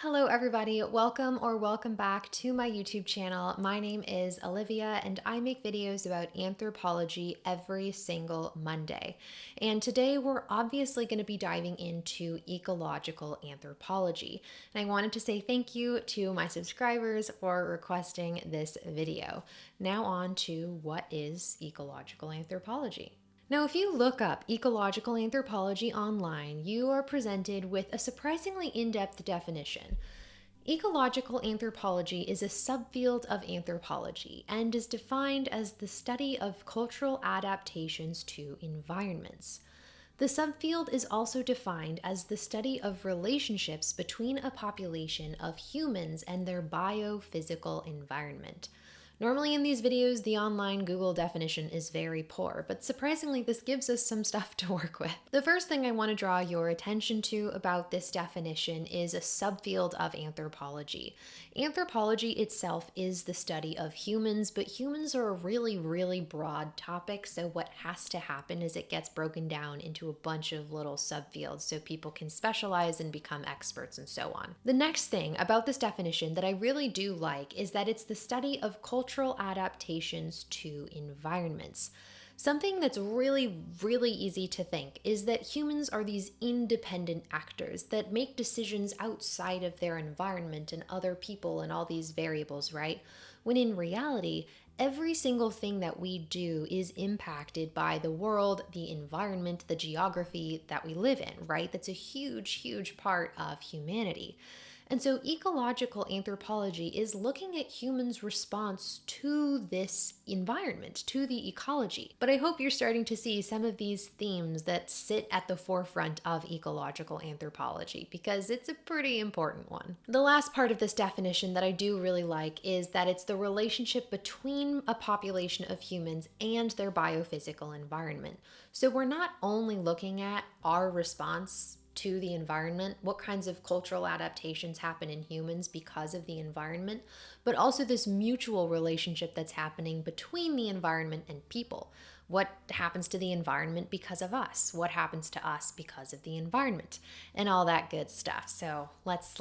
Hello everybody, welcome back to my YouTube channel. My name is Olivia and I make videos about anthropology every single Monday. And today we're obviously going to be diving into ecological anthropology. And I wanted to say thank you to my subscribers for requesting this video. Now on to what is ecological anthropology. Now, if you look up ecological anthropology online, you are presented with a surprisingly in-depth definition. Ecological anthropology is a subfield of anthropology and is defined as the study of cultural adaptations to environments. The subfield is also defined as the study of relationships between a population of humans and their biophysical environment. Normally in these videos, the online Google definition is very poor, but surprisingly, this gives us some stuff to work with. The first thing I want to draw your attention to about this definition is a subfield of anthropology. Anthropology itself is the study of humans, but humans are a really broad topic, so what has to happen is it gets broken down into a bunch of little subfields so people can specialize and become experts and so on. The next thing about this definition that I really do like is that it's the study of cultural adaptations to environments. Something that's really easy to think is that humans are these independent actors that make decisions outside of their environment and other people and all these variables, right? When in reality, every single thing that we do is impacted by the world, the environment, the geography that we live in, right? That's a huge part of humanity. And so ecological anthropology is looking at humans' response to this environment, to the ecology. But I hope you're starting to see some of these themes that sit at the forefront of ecological anthropology, because it's a pretty important one. The last part of this definition that I do really like is that it's the relationship between a population of humans and their biophysical environment. So we're not only looking at our response to the environment, what kinds of cultural adaptations happen in humans because of the environment, but also this mutual relationship that's happening between the environment and people. What happens to the environment because of us? What happens to us because of the environment? And all that good stuff. So let's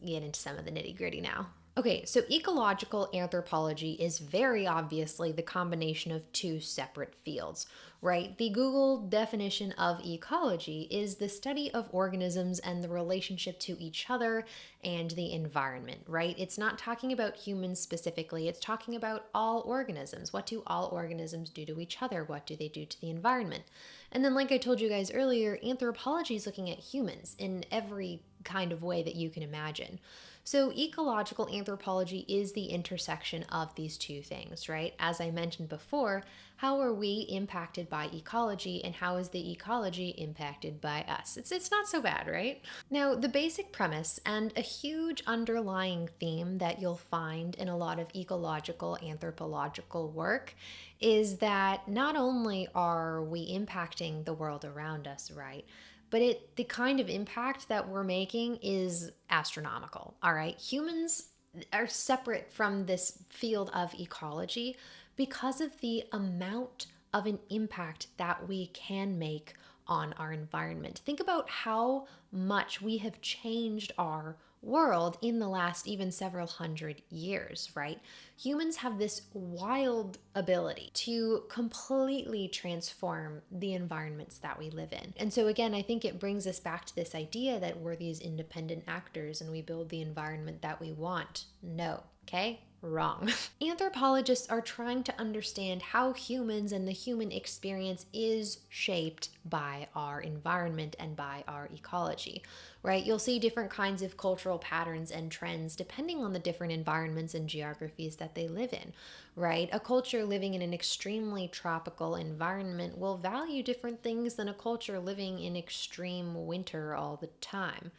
get into some of the nitty-gritty now. Okay, so ecological anthropology is very obviously the combination of two separate fields, right? The Google definition of ecology is the study of organisms and the relationship to each other and the environment, right? It's not talking about humans specifically, it's talking about all organisms. What do all organisms do to each other? What do they do to the environment? And then, like I told you guys earlier, anthropology is looking at humans in every kind of way that you can imagine. So ecological anthropology is the intersection of these two things, right? As I mentioned before, how are we impacted by ecology and how is the ecology impacted by us? It's not so bad, right? Now, the basic premise and a huge underlying theme that you'll find in a lot of ecological anthropological work is that not only are we impacting the world around us, right? But the kind of impact that we're making is astronomical, all right? Humans are separate from this field of ecology because of the amount of an impact that we can make on our environment. Think about how much we have changed our world in the last even several hundred years, right? Humans have this wild ability to completely transform the environments that we live in. And so again, I think it brings us back to this idea that we're these independent actors and we build the environment that we want. No, okay? Wrong. Anthropologists are trying to understand how humans and the human experience is shaped by our environment and by our ecology, right? You'll see different kinds of cultural patterns and trends depending on the different environments and geographies that they live in, right? A culture living in an extremely tropical environment will value different things than a culture living in extreme winter all the time.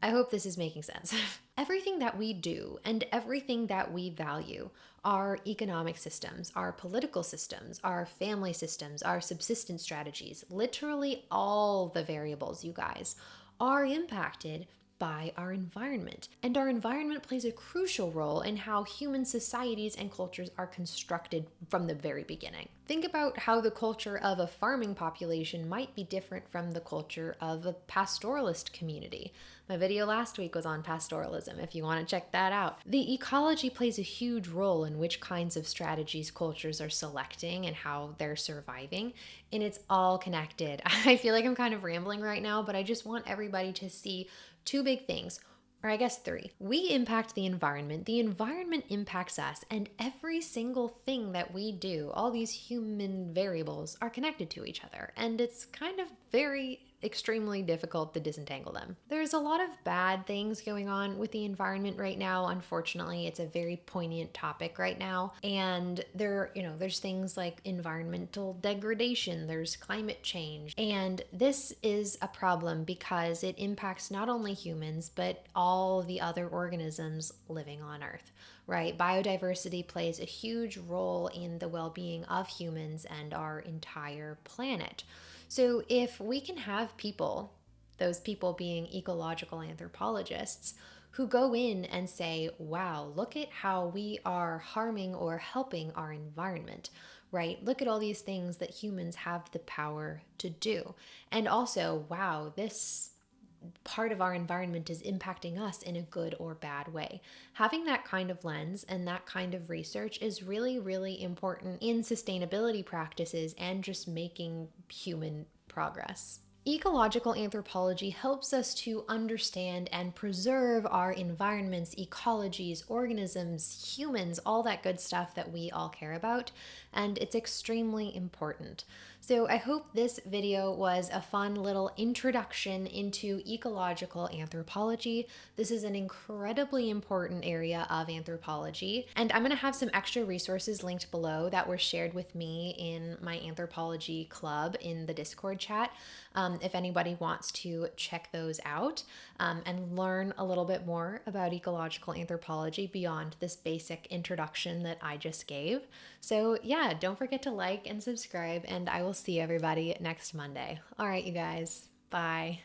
I hope this is making sense. Everything that we do and everything that we value, our economic systems, our political systems, our family systems, our subsistence strategies, literally all the variables, you guys, are impacted by our environment. And our environment plays a crucial role in how human societies and cultures are constructed from the very beginning. Think about how the culture of a farming population might be different from the culture of a pastoralist community. My video last week was on pastoralism, if you want to check that out. The ecology plays a huge role in which kinds of strategies cultures are selecting and how they're surviving, and it's all connected. I feel like I'm kind of rambling right now, but I just want everybody to see two big things. Or I guess three. We impact the environment impacts us, and every single thing that we do, all these human variables, are connected to each other, and it's kind of very extremely difficult to disentangle them. There's a lot of bad things going on with the environment right now. Unfortunately, it's a very poignant topic right now, and there's things like environmental degradation, there's climate change, and this is a problem because it impacts not only humans but all the other organisms living on Earth, right? Biodiversity plays a huge role in the well-being of humans and our entire planet. So if we can have people, those people being ecological anthropologists, who go in and say, wow, look at how we are harming or helping our environment, right? Look at all these things that humans have the power to do. And also, wow, this part of our environment is impacting us in a good or bad way. Having that kind of lens and that kind of research is really, really important in sustainability practices and just making human progress. Ecological anthropology helps us to understand and preserve our environments, ecologies, organisms, humans, all that good stuff that we all care about, and it's extremely important. So I hope this video was a fun little introduction into ecological anthropology. This is an incredibly important area of anthropology, and I'm going to have some extra resources linked below that were shared with me in my anthropology club in the Discord chat. If anybody wants to check those out and learn a little bit more about ecological anthropology beyond this basic introduction that I just gave. So yeah, don't forget to like and subscribe, and I will see everybody next Monday. All right, you guys, bye.